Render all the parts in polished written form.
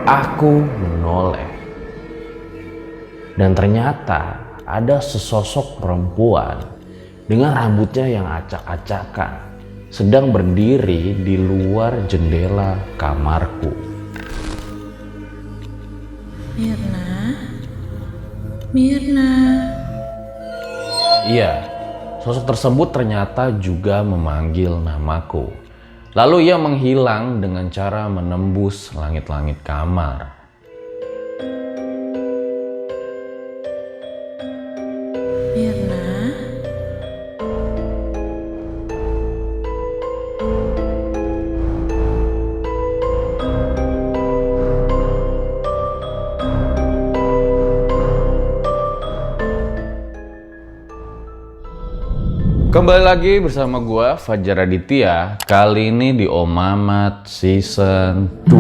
Aku menoleh, dan ternyata ada sesosok perempuan dengan rambutnya yang acak-acakan sedang berdiri di luar jendela kamarku. Mirna, Mirna. Iya, sosok tersebut ternyata juga memanggil namaku. Lalu ia menghilang dengan cara menembus langit-langit kamar. Mirna, Kembali lagi bersama gua Fajar Aditya. Kali ini di Om Mamat Season 2.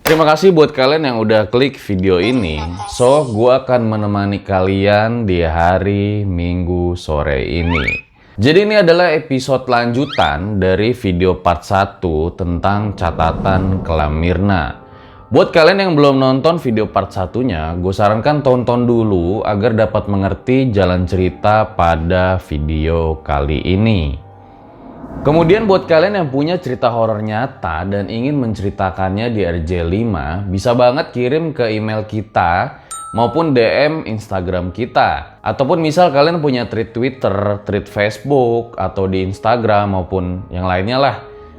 Terima kasih buat kalian yang udah klik video ini. So, gua akan menemani kalian di hari Minggu sore ini. Jadi ini adalah episode lanjutan dari video part 1 tentang catatan kelam Mirna. Buat kalian yang belum nonton video part 1-nya, gue sarankan tonton dulu agar dapat mengerti jalan cerita pada video kali ini. Kemudian buat kalian yang punya cerita horor nyata dan ingin menceritakannya di RJ5, bisa banget kirim ke email kita maupun DM Instagram kita. Ataupun misal kalian punya tweet Twitter, tweet Facebook, atau di Instagram maupun yang lainnya lah,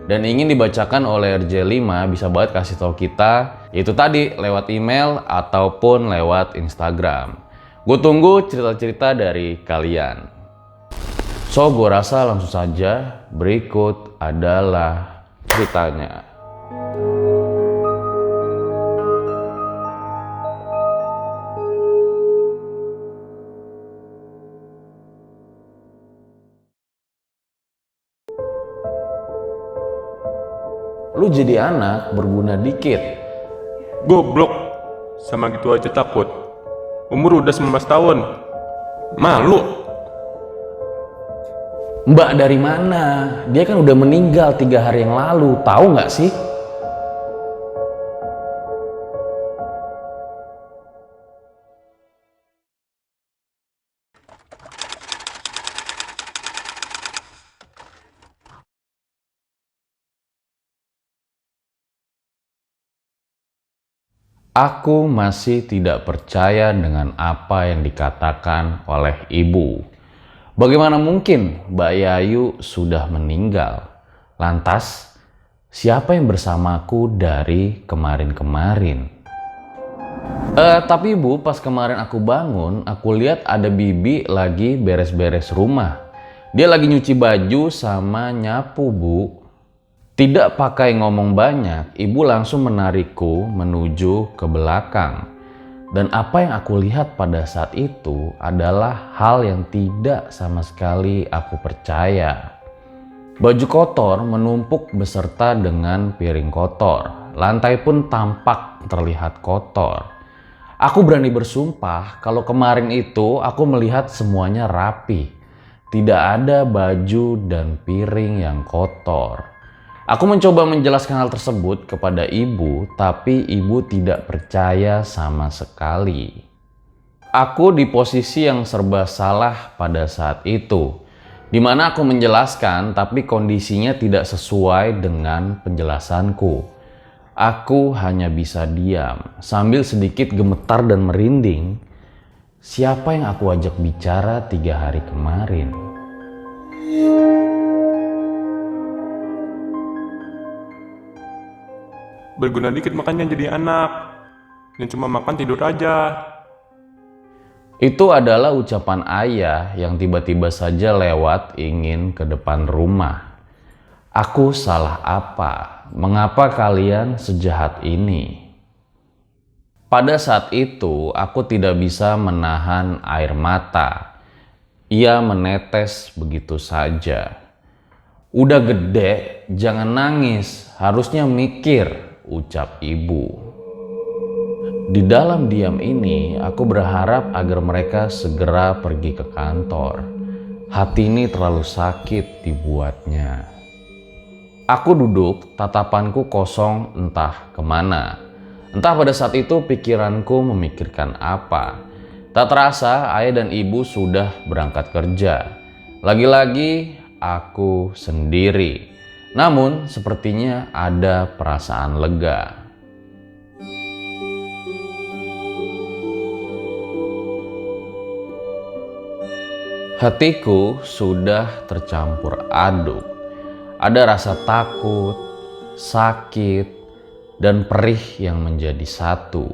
dan ingin dibacakan oleh RJ5, bisa banget kasih tahu kita, itu tadi lewat email ataupun lewat Instagram. Gue tunggu cerita-cerita dari kalian. So, gue rasa langsung saja berikut adalah ceritanya. Lu jadi anak berguna dikit. Goblok, sama gitu aja takut. Umur udah 19 tahun. Malu. Mbak dari mana? Dia kan udah meninggal 3 hari yang lalu, tahu nggak sih? Aku masih tidak percaya dengan apa yang dikatakan oleh ibu. Bagaimana mungkin Mbak Yayu sudah meninggal? Lantas, siapa yang bersamaku dari kemarin-kemarin? Tapi Bu, pas kemarin aku bangun, aku lihat ada Bibi lagi beres-beres rumah. Dia lagi nyuci baju sama nyapu, Bu. Tidak pakai ngomong banyak, ibu langsung menarikku menuju ke belakang. Dan apa yang aku lihat pada saat itu adalah hal yang tidak sama sekali aku percaya. Baju kotor menumpuk beserta dengan piring kotor. Lantai pun tampak terlihat kotor. Aku berani bersumpah kalau kemarin itu aku melihat semuanya rapi. Tidak ada baju dan piring yang kotor. Aku mencoba menjelaskan hal tersebut kepada ibu, tapi ibu tidak percaya sama sekali. Aku di posisi yang serba salah pada saat itu, di mana aku menjelaskan tapi kondisinya tidak sesuai dengan penjelasanku. Aku hanya bisa diam, sambil sedikit gemetar dan merinding. Siapa yang aku ajak bicara 3 hari kemarin? Berguna dikit makanya jadi anak. Dan cuma makan tidur aja. Itu adalah ucapan ayah yang tiba-tiba saja lewat ingin ke depan rumah. Aku salah apa? Mengapa kalian sejahat ini? Pada saat itu, aku tidak bisa menahan air mata. Ia menetes begitu saja. Udah gede, jangan nangis. Harusnya mikir, ucap ibu. Di dalam diam ini, aku berharap agar mereka segera pergi ke kantor. Hati ini terlalu sakit dibuatnya. Aku duduk, tatapanku kosong entah kemana. Entah pada saat itu pikiranku memikirkan apa. Tak terasa ayah dan ibu sudah berangkat kerja. Lagi-lagi aku sendiri. Namun sepertinya ada perasaan lega. Hatiku sudah tercampur aduk. Ada rasa takut, sakit, dan perih yang menjadi satu.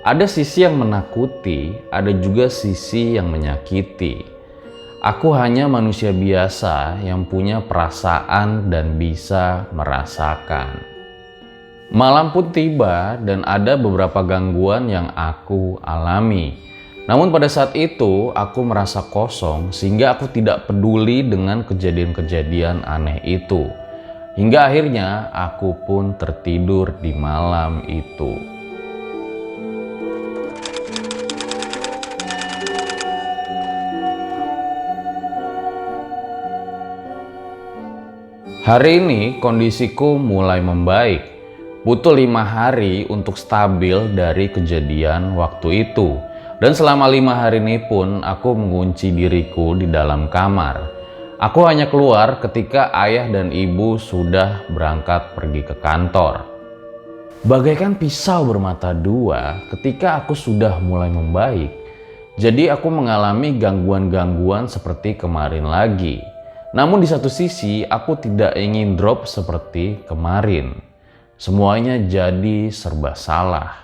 Ada sisi yang menakuti, ada juga sisi yang menyakiti. Aku hanya manusia biasa yang punya perasaan dan bisa merasakan. Malam pun tiba dan ada beberapa gangguan yang aku alami. Namun pada saat itu aku merasa kosong sehingga aku tidak peduli dengan kejadian-kejadian aneh itu. Hingga akhirnya aku pun tertidur di malam itu. Hari ini kondisiku mulai membaik. Butuh 5 hari untuk stabil dari kejadian waktu itu. Dan selama 5 hari ini pun aku mengunci diriku di dalam kamar. Aku hanya keluar ketika ayah dan ibu sudah berangkat pergi ke kantor. Bagaikan pisau bermata dua ketika aku sudah mulai membaik. Jadi aku mengalami gangguan-gangguan seperti kemarin lagi. Namun di satu sisi aku tidak ingin drop seperti kemarin. Semuanya jadi serba salah.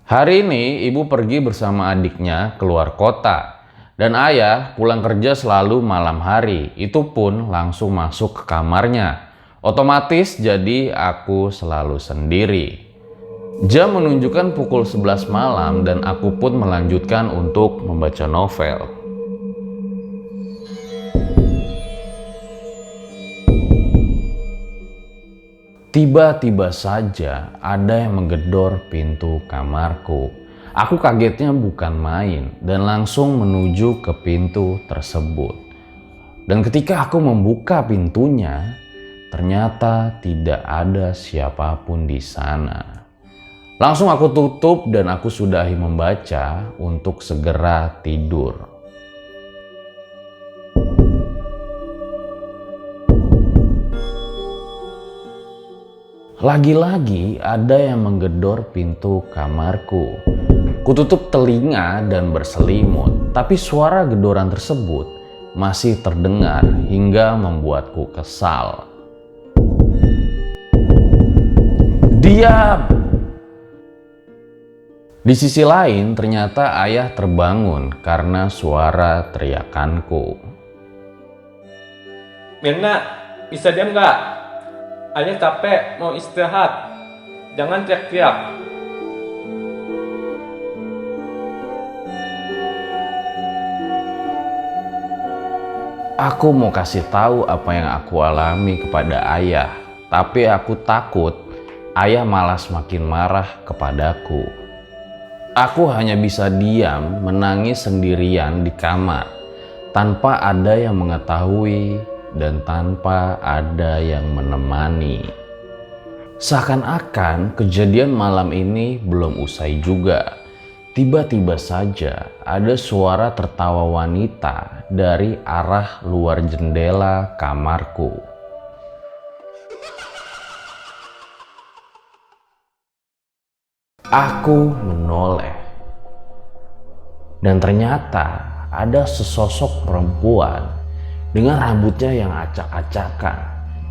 Hari ini ibu pergi bersama adiknya keluar kota dan ayah pulang kerja selalu malam hari, itu pun langsung masuk ke kamarnya. Otomatis jadi aku selalu sendiri. Jam menunjukkan pukul 11 malam dan aku pun melanjutkan untuk membaca novel. Tiba-tiba saja ada yang menggedor pintu kamarku. Aku kagetnya bukan main dan langsung menuju ke pintu tersebut. Dan ketika aku membuka pintunya, ternyata tidak ada siapapun di sana. Langsung aku tutup dan aku sudahi membaca untuk segera tidur. Lagi-lagi ada yang menggedor pintu kamarku. Kututup telinga dan berselimut, tapi suara gedoran tersebut masih terdengar hingga membuatku kesal. Diam! Di sisi lain ternyata ayah terbangun karena suara teriakanku. Mirna, bisa diam nggak? Ayah capek, mau istirahat. Jangan teriak-teriak. Aku mau kasih tahu apa yang aku alami kepada ayah, tapi aku takut ayah malah semakin marah kepadaku. Aku hanya bisa diam menangis sendirian di kamar, tanpa ada yang mengetahui dan tanpa ada yang menemani. Seakan-akan kejadian malam ini belum usai juga. Tiba-tiba saja ada suara tertawa wanita dari arah luar jendela kamarku. Aku menoleh. Dan ternyata ada sesosok perempuan dengan rambutnya yang acak-acakan,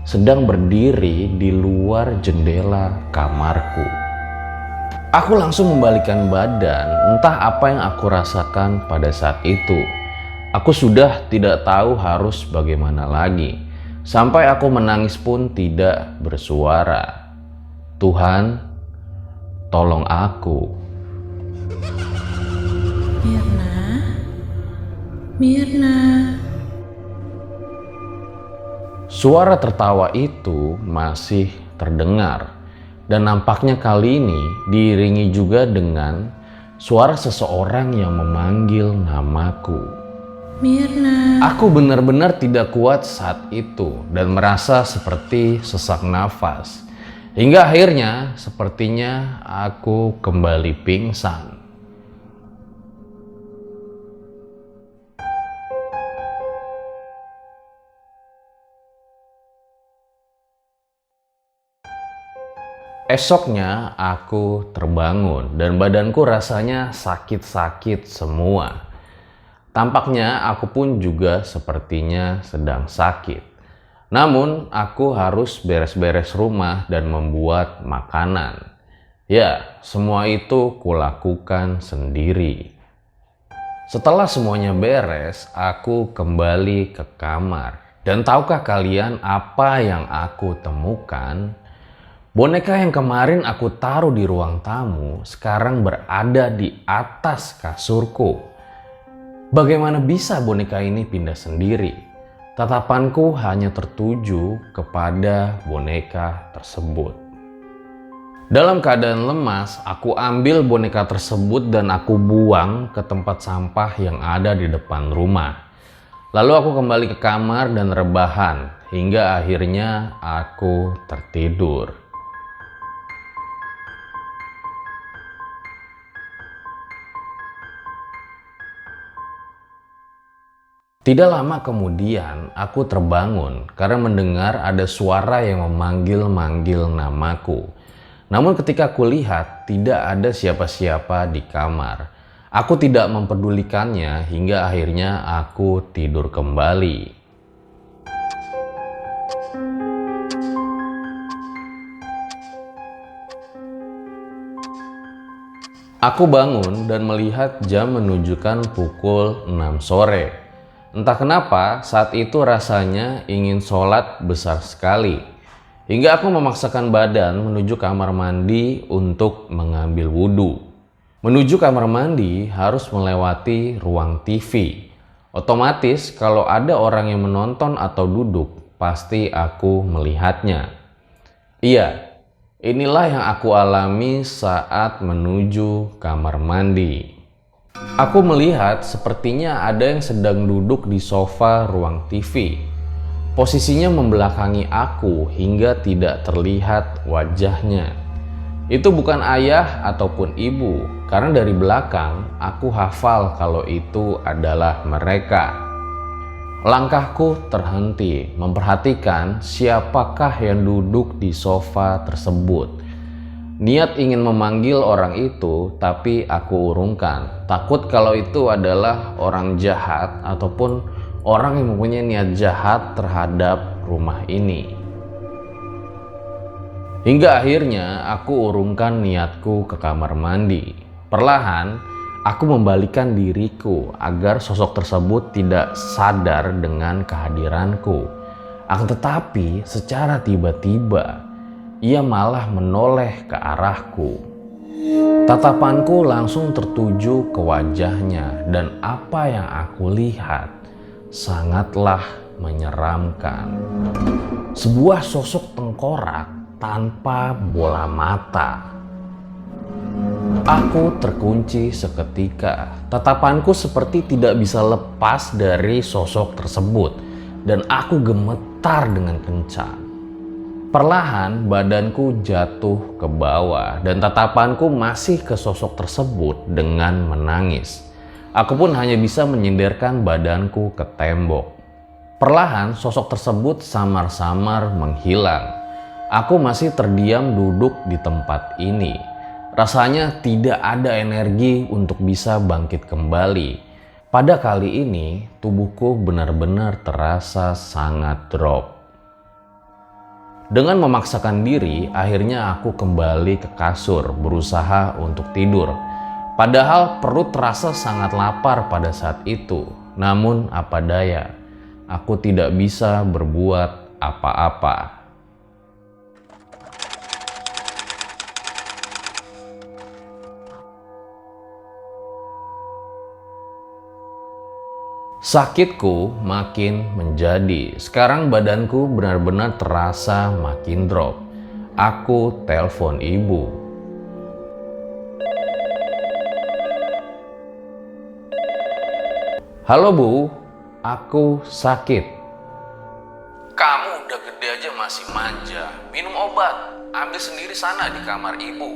sedang berdiri di luar jendela kamarku. Aku langsung membalikkan badan, entah apa yang aku rasakan pada saat itu. Aku sudah tidak tahu harus bagaimana lagi, sampai aku menangis pun tidak bersuara. Tuhan, tolong aku. Mirna, Mirna. Suara tertawa itu masih terdengar. Dan nampaknya kali ini diiringi juga dengan suara seseorang yang memanggil namaku. Mirna. Aku benar-benar tidak kuat saat itu dan merasa seperti sesak nafas. Hingga akhirnya sepertinya aku kembali pingsan. Esoknya aku terbangun dan badanku rasanya sakit-sakit semua. Tampaknya aku pun juga sepertinya sedang sakit. Namun aku harus beres-beres rumah dan membuat makanan. Ya, semua itu kulakukan sendiri. Setelah semuanya beres, aku kembali ke kamar. Dan tahukah kalian apa yang aku temukan? Boneka yang kemarin aku taruh di ruang tamu sekarang berada di atas kasurku. Bagaimana bisa boneka ini pindah sendiri? Tatapanku hanya tertuju kepada boneka tersebut. Dalam keadaan lemas, aku ambil boneka tersebut dan aku buang ke tempat sampah yang ada di depan rumah. Lalu aku kembali ke kamar dan rebahan hingga akhirnya aku tertidur. Tidak lama kemudian aku terbangun karena mendengar ada suara yang memanggil-manggil namaku. Namun ketika aku lihat tidak ada siapa-siapa di kamar. Aku tidak mempedulikannya hingga akhirnya aku tidur kembali. Aku bangun dan melihat jam menunjukkan pukul 6 sore. Entah kenapa saat itu rasanya ingin sholat besar sekali. Hingga aku memaksakan badan menuju kamar mandi untuk mengambil wudhu. Menuju kamar mandi harus melewati ruang TV. Otomatis kalau ada orang yang menonton atau duduk, pasti aku melihatnya. Iya, inilah yang aku alami saat menuju kamar mandi. Aku melihat sepertinya ada yang sedang duduk di sofa ruang TV. Posisinya membelakangi aku hingga tidak terlihat wajahnya. Itu bukan ayah ataupun ibu, karena dari belakang aku hafal kalau itu adalah mereka. Langkahku terhenti memperhatikan siapakah yang duduk di sofa tersebut. Niat ingin memanggil orang itu, tapi aku urungkan. Takut kalau itu adalah orang jahat ataupun orang yang mempunyai niat jahat terhadap rumah ini. Hingga akhirnya aku urungkan niatku ke kamar mandi. Perlahan, aku membalikan diriku agar sosok tersebut tidak sadar dengan kehadiranku. Akan tetapi, secara tiba-tiba, ia malah menoleh ke arahku. Tatapanku langsung tertuju ke wajahnya dan apa yang aku lihat sangatlah menyeramkan. Sebuah sosok tengkorak tanpa bola mata. Aku terkunci seketika. Tatapanku seperti tidak bisa lepas dari sosok tersebut dan aku gemetar dengan kencang. Perlahan badanku jatuh ke bawah dan tatapanku masih ke sosok tersebut dengan menangis. Aku pun hanya bisa menyindirkan badanku ke tembok. Perlahan sosok tersebut samar-samar menghilang. Aku masih terdiam duduk di tempat ini. Rasanya tidak ada energi untuk bisa bangkit kembali. Pada kali ini tubuhku benar-benar terasa sangat drop. Dengan memaksakan diri, akhirnya aku kembali ke kasur, berusaha untuk tidur. Padahal perut terasa sangat lapar pada saat itu. Namun apa daya, aku tidak bisa berbuat apa-apa. Sakitku makin menjadi. Sekarang badanku benar-benar terasa makin drop. Aku telepon ibu. Halo Bu, aku sakit. Kamu udah gede aja masih manja. Minum obat, ambil sendiri sana di kamar ibu.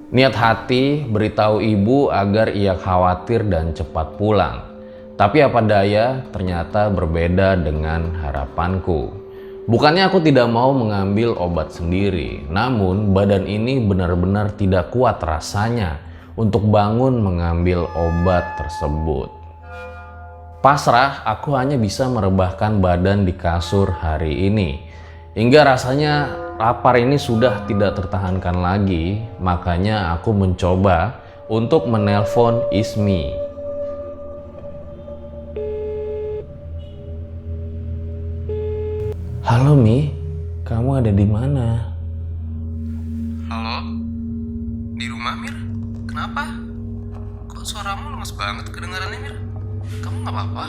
Niat hati beritahu ibu agar ia khawatir dan cepat pulang. Tapi apa daya, ternyata berbeda dengan harapanku. Bukannya aku tidak mau mengambil obat sendiri, namun badan ini benar-benar tidak kuat rasanya untuk bangun mengambil obat tersebut. Pasrah, aku hanya bisa merebahkan badan di kasur hari ini. Hingga rasanya lapar ini sudah tidak tertahankan lagi, makanya aku mencoba untuk menelpon Ismi. Halo Mi, kamu ada di mana? Halo? Di rumah, Mir? Kenapa? Kok suaramu lemes banget kedengarannya, Mir? Kamu gak apa-apa?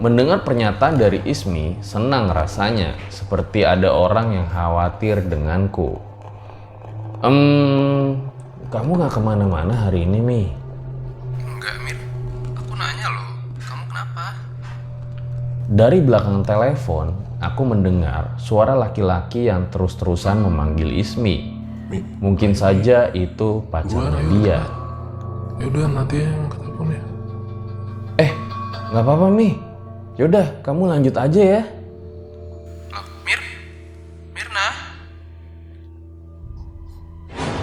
Mendengar pernyataan dari Ismi, senang rasanya, seperti ada orang yang khawatir denganku. Kamu gak kemana-mana hari ini, Mi? Enggak, Mir. Aku nanya loh, kamu kenapa? Dari belakang telepon, aku mendengar suara laki-laki yang terus-terusan memanggil Ismi. Mungkin saja itu pacarnya dia. Yaudah nanti yang ke telepon ya. Gak apa-apa Mi, yaudah kamu lanjut aja ya. Loh, Mir? Mirna?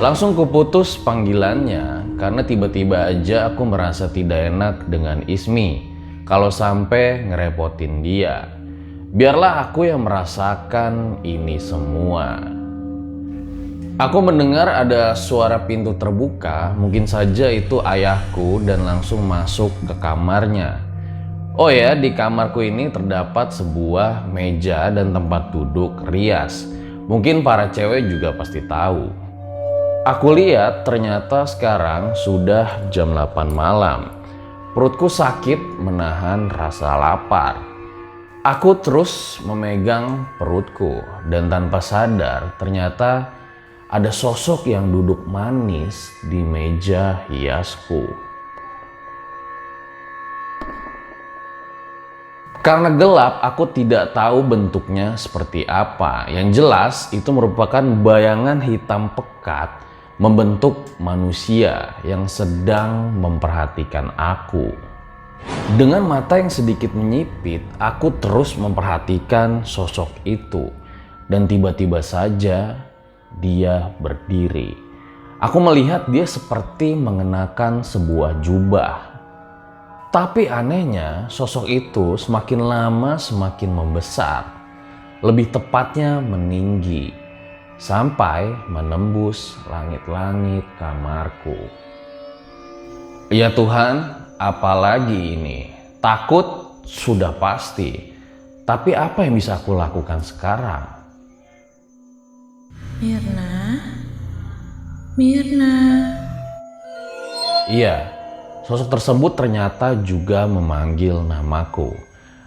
Langsung kuputus panggilannya karena tiba-tiba aja aku merasa tidak enak dengan Ismi kalau sampai ngerepotin dia. Biarlah aku yang merasakan ini semua. Aku mendengar ada suara pintu terbuka, mungkin saja itu ayahku dan langsung masuk ke kamarnya. Oh ya, di kamarku ini terdapat sebuah meja dan tempat duduk rias. Mungkin para cewek juga pasti tahu. Aku lihat ternyata sekarang sudah jam 8 malam. Perutku sakit menahan rasa lapar. Aku terus memegang perutku dan tanpa sadar ternyata ada sosok yang duduk manis di meja hiasku. Karena gelap, aku tidak tahu bentuknya seperti apa. Yang jelas, itu merupakan bayangan hitam pekat membentuk manusia yang sedang memperhatikan aku. Dengan mata yang sedikit menyipit, aku terus memperhatikan sosok itu. Dan tiba-tiba saja, dia berdiri. Aku melihat dia seperti mengenakan sebuah jubah. Tapi anehnya, sosok itu semakin lama semakin membesar. Lebih tepatnya meninggi, sampai menembus langit-langit kamarku. Ya Tuhan, apalagi ini? Takut sudah pasti. Tapi apa yang bisa aku lakukan sekarang? Mirna. Mirna. Iya. Sosok tersebut ternyata juga memanggil namaku.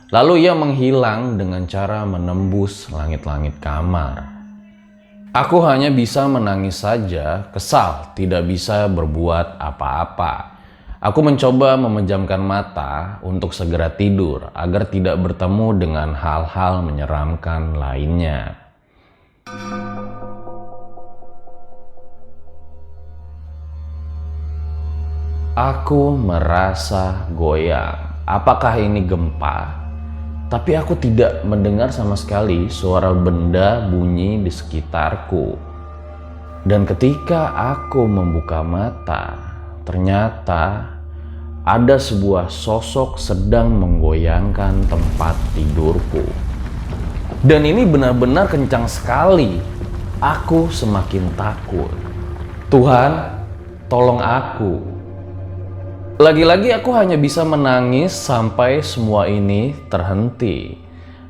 Lalu ia menghilang dengan cara menembus langit-langit kamar. Aku hanya bisa menangis saja, kesal, tidak bisa berbuat apa-apa. Aku mencoba memejamkan mata untuk segera tidur agar tidak bertemu dengan hal-hal menyeramkan lainnya. Aku merasa goyang. Apakah ini gempa? Tapi aku tidak mendengar sama sekali suara benda bunyi di sekitarku. Dan ketika aku membuka mata, ternyata ada sebuah sosok sedang menggoyangkan tempat tidurku. Dan ini benar-benar kencang sekali. Aku semakin takut. Tuhan, tolong aku. Lagi-lagi aku hanya bisa menangis sampai semua ini terhenti.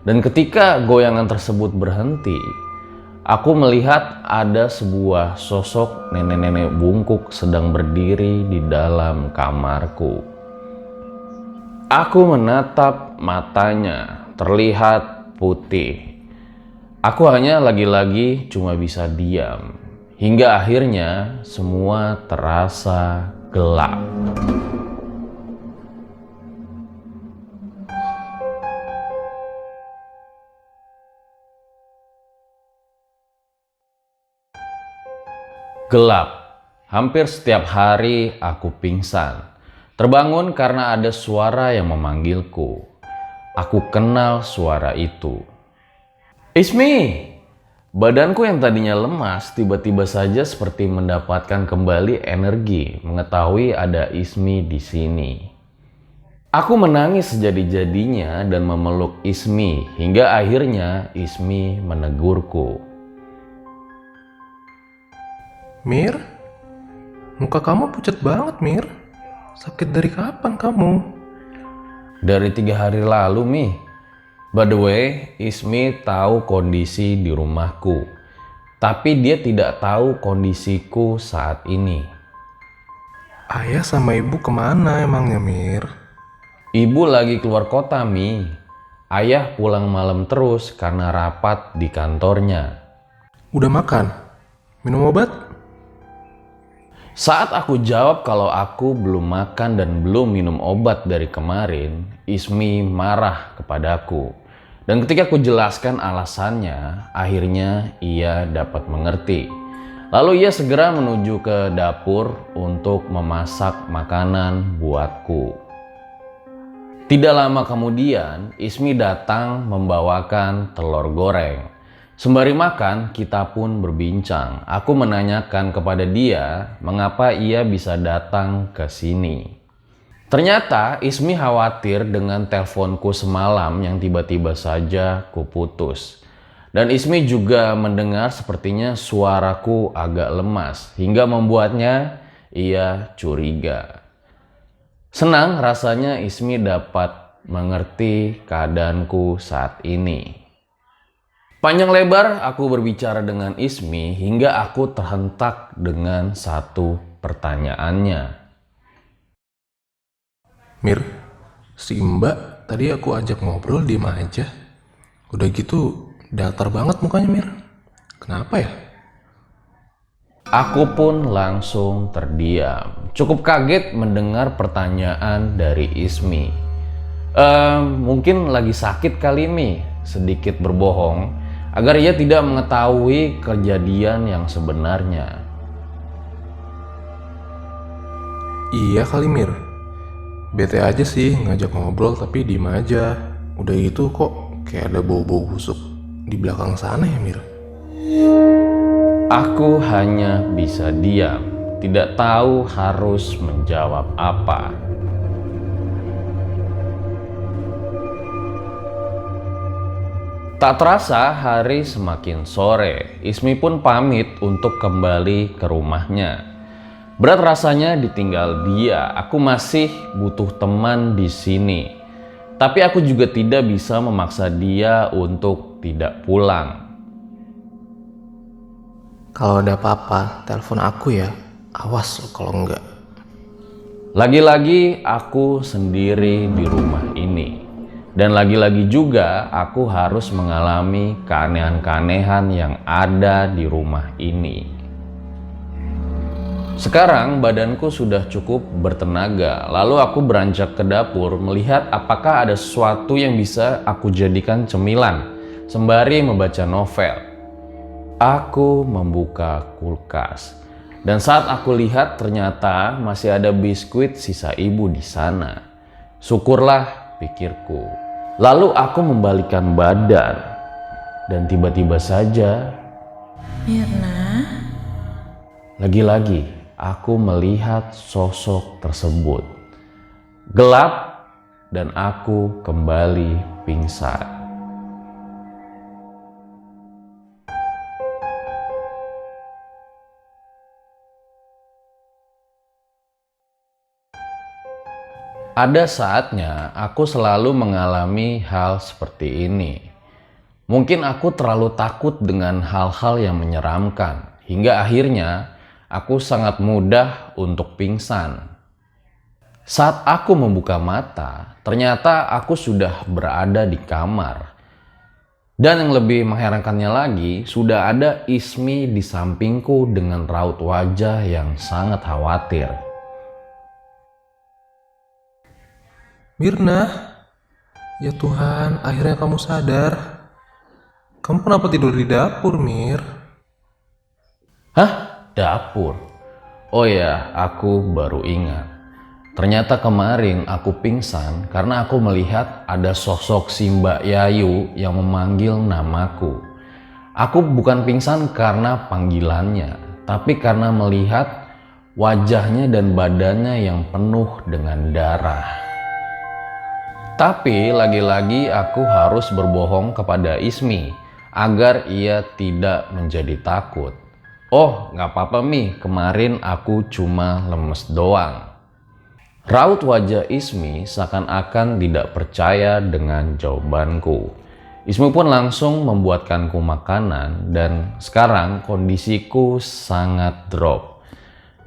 Dan ketika goyangan tersebut berhenti, aku melihat ada sebuah sosok nenek-nenek bungkuk sedang berdiri di dalam kamarku. Aku menatap matanya, terlihat putih. Aku hanya lagi-lagi cuma bisa diam. Hingga akhirnya semua terasa gelap. Gelap. Hampir setiap hari aku pingsan. Terbangun karena ada suara yang memanggilku. Aku kenal suara itu. Ismi! Badanku yang tadinya lemas tiba-tiba saja seperti mendapatkan kembali energi mengetahui ada Ismi di sini. Aku menangis sejadi-jadinya dan memeluk Ismi hingga akhirnya Ismi menegurku. Mir, muka kamu pucat banget, Mir. Sakit dari kapan kamu? Dari 3 hari lalu, Mi. By the way, Ismi tahu kondisi di rumahku. Tapi dia tidak tahu kondisiku saat ini. Ayah sama ibu kemana emangnya, Mir? Ibu lagi keluar kota, Mi. Ayah pulang malam terus karena rapat di kantornya. Udah makan? Minum obat? Saat aku jawab kalau aku belum makan dan belum minum obat dari kemarin, Ismi marah kepadaku. Dan ketika aku jelaskan alasannya, akhirnya ia dapat mengerti. Lalu ia segera menuju ke dapur untuk memasak makanan buatku. Tidak lama kemudian, Ismi datang membawakan telur goreng. Sembari makan, kita pun berbincang. Aku menanyakan kepada dia mengapa ia bisa datang ke sini. Ternyata Ismi khawatir dengan teleponku semalam yang tiba-tiba saja kuputus. Dan Ismi juga mendengar sepertinya suaraku agak lemas hingga membuatnya ia curiga. Senang rasanya Ismi dapat mengerti keadaanku saat ini. Panjang lebar aku berbicara dengan Ismi hingga aku terhentak dengan satu pertanyaannya. Mir, si Mbak tadi aku ajak ngobrol diem aja. Udah gitu datar banget mukanya, Mir. Kenapa ya? Aku pun langsung terdiam. Cukup kaget mendengar pertanyaan dari Ismi. Mungkin lagi sakit kali, Mi. Sedikit berbohong agar ia tidak mengetahui kejadian yang sebenarnya. Iya kali, Mir. Bete aja sih ngajak ngobrol tapi diem aja. Udah gitu kok kayak ada bau-bau busuk di belakang sana ya, Mir. Aku hanya bisa diam, tidak tahu harus menjawab apa. Tak terasa hari semakin sore, Ismi pun pamit untuk kembali ke rumahnya. Berat rasanya ditinggal dia, aku masih butuh teman di sini. Tapi aku juga tidak bisa memaksa dia untuk tidak pulang. Kalau ada apa-apa, telepon aku ya. Awas lo kalau enggak. Lagi-lagi aku sendiri di rumah ini. Dan lagi-lagi juga aku harus mengalami keanehan-keanehan yang ada di rumah ini. Sekarang badanku sudah cukup bertenaga, lalu aku beranjak ke dapur melihat apakah ada sesuatu yang bisa aku jadikan cemilan sembari membaca novel. Aku membuka kulkas dan saat aku lihat ternyata masih ada biskuit sisa ibu di sana. Syukurlah, pikirku. Lalu aku membalikkan badan dan tiba-tiba saja Mirna, lagi-lagi aku melihat sosok tersebut. Gelap dan aku kembali pingsan. Ada saatnya aku selalu mengalami hal seperti ini. Mungkin aku terlalu takut dengan hal-hal yang menyeramkan, hingga akhirnya aku sangat mudah untuk pingsan. Saat aku membuka mata, ternyata aku sudah berada di kamar. Dan yang lebih mengherankannya lagi, sudah ada Ismi di sampingku dengan raut wajah yang sangat khawatir. Mirna, ya Tuhan, akhirnya kamu sadar. Kamu kenapa tidur di dapur, Mir? Hah? Dapur? Oh ya, aku baru ingat. Ternyata kemarin aku pingsan karena aku melihat ada sosok si Mbak Yayu yang memanggil namaku. Aku bukan pingsan karena panggilannya, tapi karena melihat wajahnya dan badannya yang penuh dengan darah. Tapi lagi-lagi aku harus berbohong kepada Ismi agar ia tidak menjadi takut. Oh, nggak apa-apa Mi, kemarin aku cuma lemes doang. Raut wajah Ismi seakan-akan tidak percaya dengan jawabanku. Ismi pun langsung membuatkanku makanan dan sekarang kondisiku sangat drop.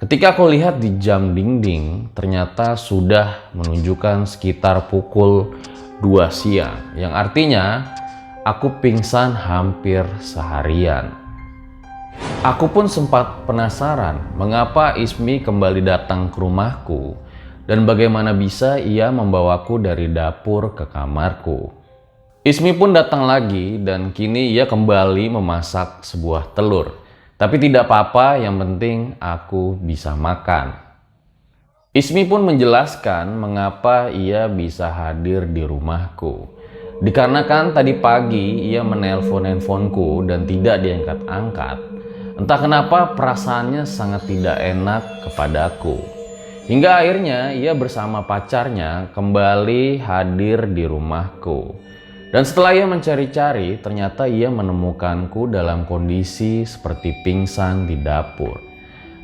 Ketika aku lihat di jam dinding, ternyata sudah menunjukkan sekitar pukul 2 siang, yang artinya aku pingsan hampir seharian. Aku pun sempat penasaran mengapa Ismi kembali datang ke rumahku dan bagaimana bisa ia membawaku dari dapur ke kamarku. Ismi pun datang lagi dan kini ia kembali memasak sebuah telur. Tapi tidak apa-apa, yang penting aku bisa makan. Ismi pun menjelaskan mengapa ia bisa hadir di rumahku. Dikarenakan tadi pagi ia menelpon handphoneku dan tidak diangkat-angkat. Entah kenapa perasaannya sangat tidak enak kepadaku. Hingga akhirnya ia bersama pacarnya kembali hadir di rumahku. Dan setelah ia mencari-cari, ternyata ia menemukanku dalam kondisi seperti pingsan di dapur.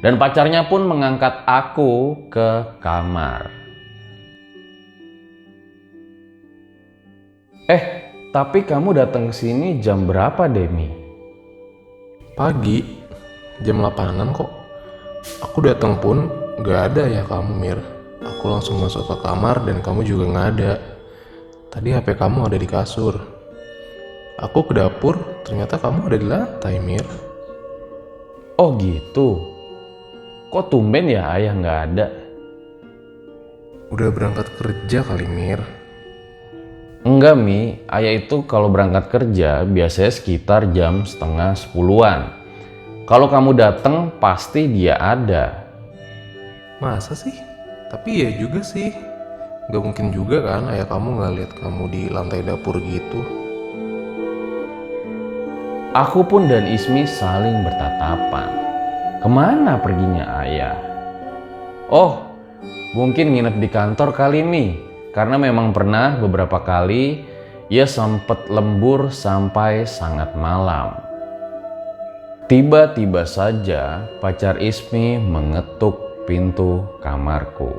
Dan pacarnya pun mengangkat aku ke kamar. Tapi kamu datang ke sini jam berapa, Demi? Pagi, jam 8-an kok. Aku datang pun gak ada ya kamu, Mir. Aku langsung masuk ke kamar dan kamu juga gak ada. Tadi HP kamu ada di kasur. Aku ke dapur, ternyata kamu ada di lantai, Mir. Oh gitu. Kok tumben ya ayah gak ada? Udah berangkat kerja kali, Mir. Enggak Mi, ayah itu kalau berangkat kerja biasanya sekitar jam setengah 10-an. Kalau kamu datang pasti dia ada. Masa sih? Tapi ya juga sih. Gak mungkin juga kan ayah kamu gak lihat kamu di lantai dapur gitu. Aku pun dan Ismi saling bertatapan. Kemana perginya ayah? Oh, mungkin nginep di kantor kali Mi. Karena memang pernah beberapa kali ia sempat lembur sampai sangat malam. Tiba-tiba saja pacar Ismi mengetuk pintu kamarku.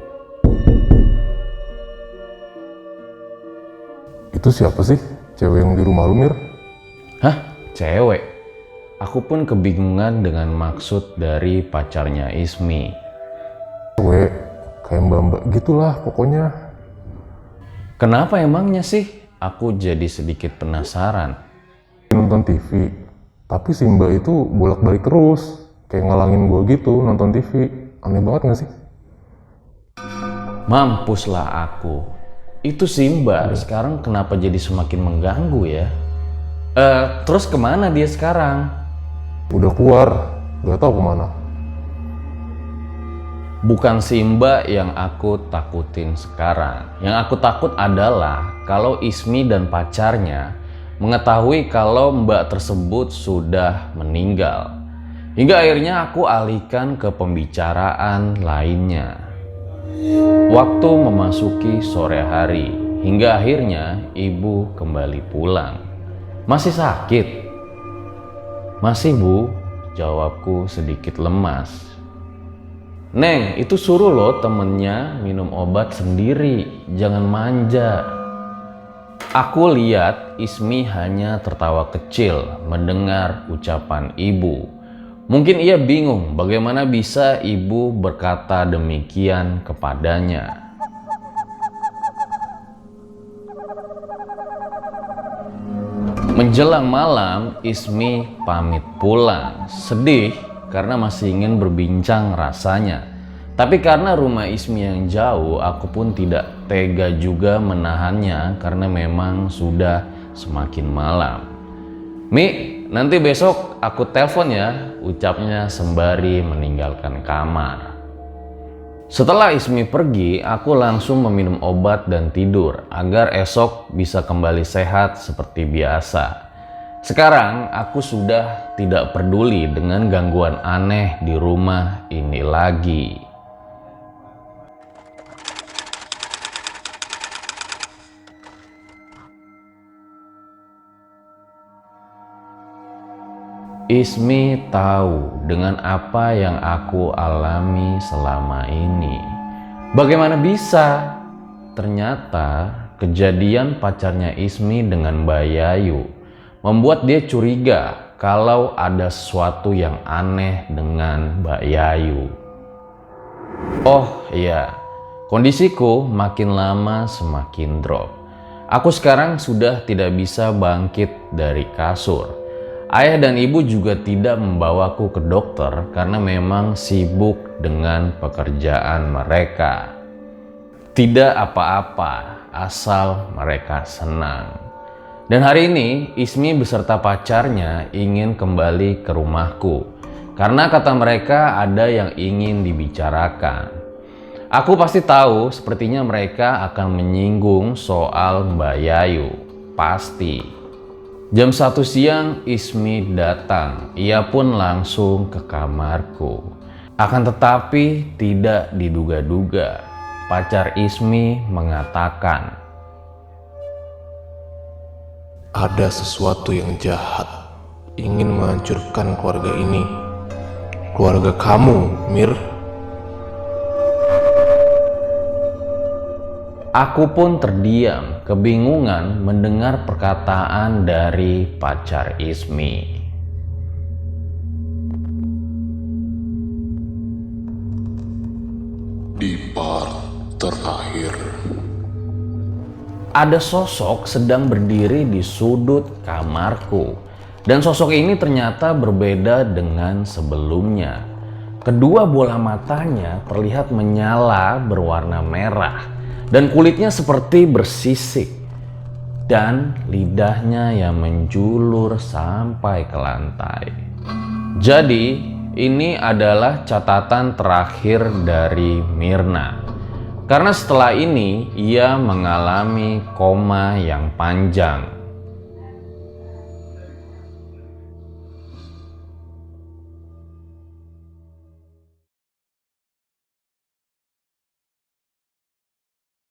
Itu siapa sih? Cewek yang di rumah lu, Mir? Hah? Cewek? Aku pun kebingungan dengan maksud dari pacarnya Ismi. Cewek, kayak mbak-mbak gitulah pokoknya. Kenapa emangnya sih? Aku jadi sedikit penasaran. Nonton TV, tapi si mbak itu bolak-balik terus. Kayak ngalangin gue gitu nonton TV. Aneh banget gak sih? Mampuslah aku. Itu Simba sekarang kenapa jadi semakin mengganggu ya? Terus kemana dia sekarang? Udah keluar, gak tahu kemana. Bukan Simba yang aku takutin sekarang. Yang aku takut adalah kalau Ismi dan pacarnya mengetahui kalau mbak tersebut sudah meninggal. Hingga akhirnya aku alihkan ke pembicaraan lainnya. Waktu memasuki sore hari, hingga akhirnya ibu kembali pulang. Masih sakit? Masih Bu, jawabku sedikit lemas. Neng, itu suruh loh temennya minum obat sendiri, jangan manja. Aku lihat Ismi hanya tertawa kecil mendengar ucapan ibu. Mungkin ia bingung bagaimana bisa ibu berkata demikian kepadanya. Menjelang malam, Ismi pamit pulang. Sedih karena masih ingin berbincang rasanya. Tapi karena rumah Ismi yang jauh, aku pun tidak tega juga menahannya karena memang sudah semakin malam. Mi, nanti besok aku telepon ya, ucapnya sembari meninggalkan kamar. Setelah Ismi pergi, aku langsung meminum obat dan tidur agar esok bisa kembali sehat seperti biasa. Sekarang aku sudah tidak peduli dengan gangguan aneh di rumah ini lagi. Ismi tahu dengan apa yang aku alami selama ini. Bagaimana bisa? Ternyata kejadian pacarnya Ismi dengan Mbak Yayu membuat dia curiga kalau ada sesuatu yang aneh dengan Mbak Yayu. Oh iya, kondisiku makin lama semakin drop. Aku sekarang sudah tidak bisa bangkit dari kasur. Ayah dan ibu juga tidak membawaku ke dokter karena memang sibuk dengan pekerjaan mereka. Tidak apa-apa, asal mereka senang. Dan hari ini Ismi beserta pacarnya ingin kembali ke rumahku karena kata mereka ada yang ingin dibicarakan. Aku pasti tahu sepertinya mereka akan menyinggung soal Mbak Yayu. Pasti. Jam 1 siang Ismi datang, ia pun langsung ke kamarku. Akan tetapi tidak diduga-duga, pacar Ismi mengatakan, Ada sesuatu yang jahat ingin menghancurkan keluarga ini. Keluarga kamu, Mir. Aku pun terdiam, kebingungan mendengar perkataan dari pacar Ismi. Di part terakhir, Ada sosok sedang berdiri di sudut kamarku. Dan sosok ini ternyata berbeda dengan sebelumnya. Kedua bola matanya terlihat menyala berwarna merah. Dan kulitnya seperti bersisik. Dan lidahnya yang menjulur sampai ke lantai. Jadi ini adalah catatan terakhir dari Mirna. Karena setelah ini ia mengalami koma yang panjang.